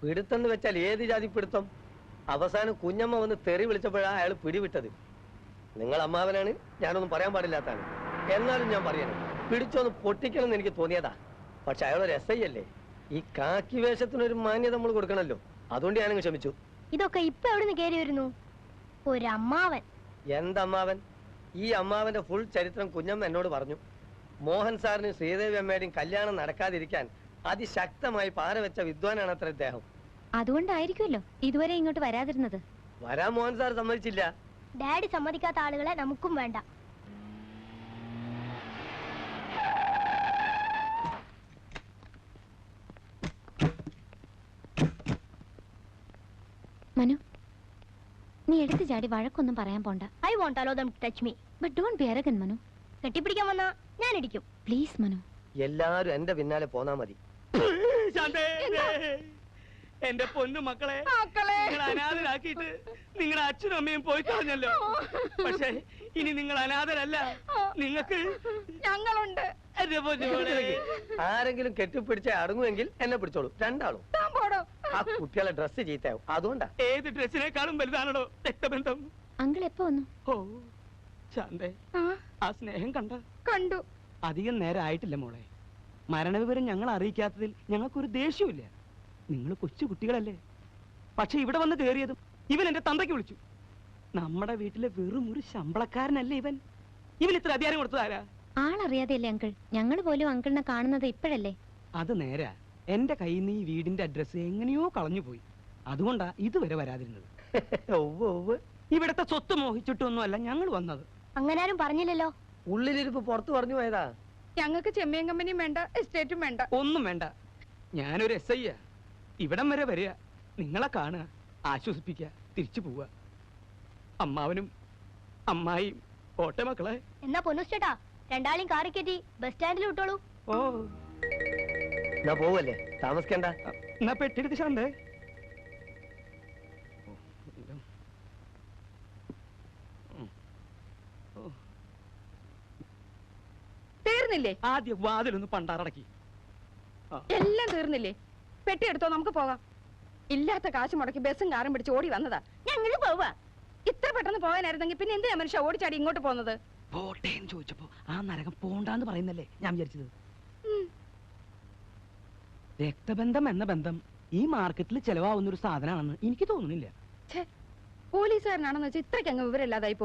പിടുത്തെന്ന് വെച്ചാൽ ഏത് ജാതി പിടുത്തം? അവസാനം കുഞ്ഞമ്മ വന്ന് തെറി വിളിച്ചപ്പോഴാണ് അയാൾ പിടിവിട്ടത്. നിങ്ങൾ അമ്മാവനാണ്, ഞാനൊന്നും പറയാൻ പാടില്ലാത്താണ്. എന്നാലും ഞാൻ പറയണം, പിടിച്ചൊന്ന് പൊട്ടിക്കണം എന്ന് എനിക്ക് തോന്നിയതാ. പക്ഷെ അയാളൊരു SI അല്ലേ, ഈ കാക്കി വേഷത്തിനൊരു മാന്യത നമ്മൾ കൊടുക്കണല്ലോ. അതുകൊണ്ട് ഞാനങ്ങ് ക്ഷമിച്ചു. ഇതൊക്കെ ഇപ്പൊ എവിടുന്ന് കയറി വരുന്നു? ഒരമ്മാവൻ. എന്തമ്മാവൻ? ഈ അമ്മാവന്റെ ഫുൾ ചരിത്രം കുഞ്ഞമ്മ എന്നോട് പറഞ്ഞു. മോഹൻ സാറിനും ശ്രീദേവി അമ്മയുടെയും കല്യാണം നടക്കാതിരിക്കാൻ അതിശക്തമായി പാരവെച്ച വിദ്വാനാണ് അത്ര ഇദ്ദേഹം. അതുകൊണ്ടായിരിക്കുമല്ലോ ഇതുവരെ ഇങ്ങോട്ട് വരാതിരുന്നത്. വരാൻ മോഹൻ സാർ സമ്മതിച്ചില്ല. ഡാഡി സമ്മതിക്കാത്ത ആളുകളെ നമുക്കും വേണ്ട. മനു, നീ എടുത്തു ചാടി വഴക്കൊന്നും പറയാൻ പോണ്ട. I won't allow them to touch me. But don't be arrogant Manu. കെട്ടിപ്പിടിക്കാൻ വന്നാ ഞാൻ ഇടിക്കും. പ്ലീസ് മനു. എല്ലാരും എന്റെ പിന്നാലെ പോന്നാ മതി. എന്റെ പൊന്നു മക്കളെ, നിങ്ങൾ അനാഥരാക്കിയിട്ട് നിങ്ങളുടെ അച്ഛനും അമ്മയും പോയി കളഞ്ഞല്ലോ. പക്ഷെ ഇനി നിങ്ങൾ അനാഥരല്ല, നിങ്ങൾക്ക് ഞങ്ങളുണ്ട്. ആരെങ്കിലും കെട്ടിപ്പിടിച്ച അടങ്ങുമെങ്കിൽ എന്നെ പിടിച്ചോളൂ, രണ്ടാളും. ആ കുട്ടികളെ ഡ്രസ് ചീത്തയാവും, അതുകൊണ്ടാ. ഏത് ഡ്രസ്സിനേക്കാളും വലുതാണോ രക്തബന്ധം? അങ്കിൾ എപ്പോ വന്നു? ഓ ശാന്തേ, ആ സ്നേഹം കണ്ടു. അധികം നേരം ആയിട്ടില്ല മോളെ. മരണവിവരം ഞങ്ങൾ അറിയിക്കാത്തതിൽ ഞങ്ങൾക്കൊരു ദേഷ്യമില്ല. നിങ്ങൾ കൊച്ചു കുട്ടികളല്ലേ. പക്ഷെ ഇവിടെ വന്ന് കയറിയതും ഇവൻ എന്റെ തന്തയ്ക്ക് വിളിച്ചു. നമ്മുടെ വീട്ടിലെ വെറും ഒരു ശമ്പളക്കാരനല്ലേ ഇവൻ. ഇവൻ ഇത്ര അധികാരം കൊടുത്തതാരാ? ആളറിയാതെയല്ലേ അങ്കിൾ, ഞങ്ങൾ പോലും അങ്കിളിനെ കാണുന്നത് ഇപ്പോഴല്ലേ. അത് നേരാ. എന്റെ കയ്യിൽ നിന്ന് ഈ വീടിന്റെ അഡ്രസ് എങ്ങനെയോ കളഞ്ഞുപോയി. അതുകൊണ്ടാ ഇതുവരെ വരാതിരുന്നത്. ഇവിടത്തെ സ്വത്ത് മോഹിച്ചിട്ടൊന്നുമല്ല ഞങ്ങൾ വന്നത്. അങ്ങനാരും പറഞ്ഞില്ലല്ലോ. ഉള്ളിലിരിപ്പ് പുറത്തു പറഞ്ഞു പോയതാ. ഞങ്ങൾക്ക് ചെമ്മീൻ കമ്പനിയും വേണ്ട, എസ്റ്റേറ്റും വേണ്ട, ഒന്നും വേണ്ട. ഞാനൊരു SI യാ. ഇവിടം വരെ വരിക, നിങ്ങളെ കാണുക, ആശ്വസിപ്പിക്കുക, തിരിച്ചു പോവുക. അമ്മാവനും അമ്മായിയും പോട്ടെ മക്കളെ. എന്നാ പൊന്നുസ്റ്റേട്ടാ, രണ്ടാളെയും കാറി കയറ്റി ബസ് സ്റ്റാൻഡിൽ വിട്ടോളൂ. ഓ ഞാൻ പോവല്ലേ, താമസിക്കണ്ട. എന്നാ പെട്ടിയെടുത്ത് ശാന്തേ. തീർന്നില്ലേ? ആദ്യം വാതിലൊന്ന് പണ്ടാറടക്കി. എല്ലാം തീർന്നില്ലേ? പെട്ടി എടുത്തോ, നമുക്ക് പോകാം. ഇല്ലാത്ത കാശ് മുടക്കി ബസ്സും കാറും പിടിച്ച് ഓടി വന്നതാ. ഞങ്ങൾ പോവാ. ഇത്ര പെട്ടെന്ന് പോകാനായിരുന്നെങ്കിൽ പിന്നെ എന്തിനാ മനുഷ്യ ഓടിച്ചാടി ഇങ്ങോട്ട് പോകുന്നത്? പോട്ടേന്ന് ചോദിച്ചപ്പോ ആ നരകം പോണ്ടാന്ന് പറയുന്നല്ലേ ഞാൻ വിചാരിച്ചത്. രക്തബന്ധം എന്ന ബന്ധം ഈ മാർക്കറ്റിൽ ചെലവാകുന്ന ഒരു സാധനമാണെന്ന് എനിക്ക് തോന്നുന്നില്ല. പോലീസുകാരനാണെന്ന് വെച്ചാൽ ഇത്രയ്ക്ക് അങ്ങ് വിവരമില്ലാതായി പോകും.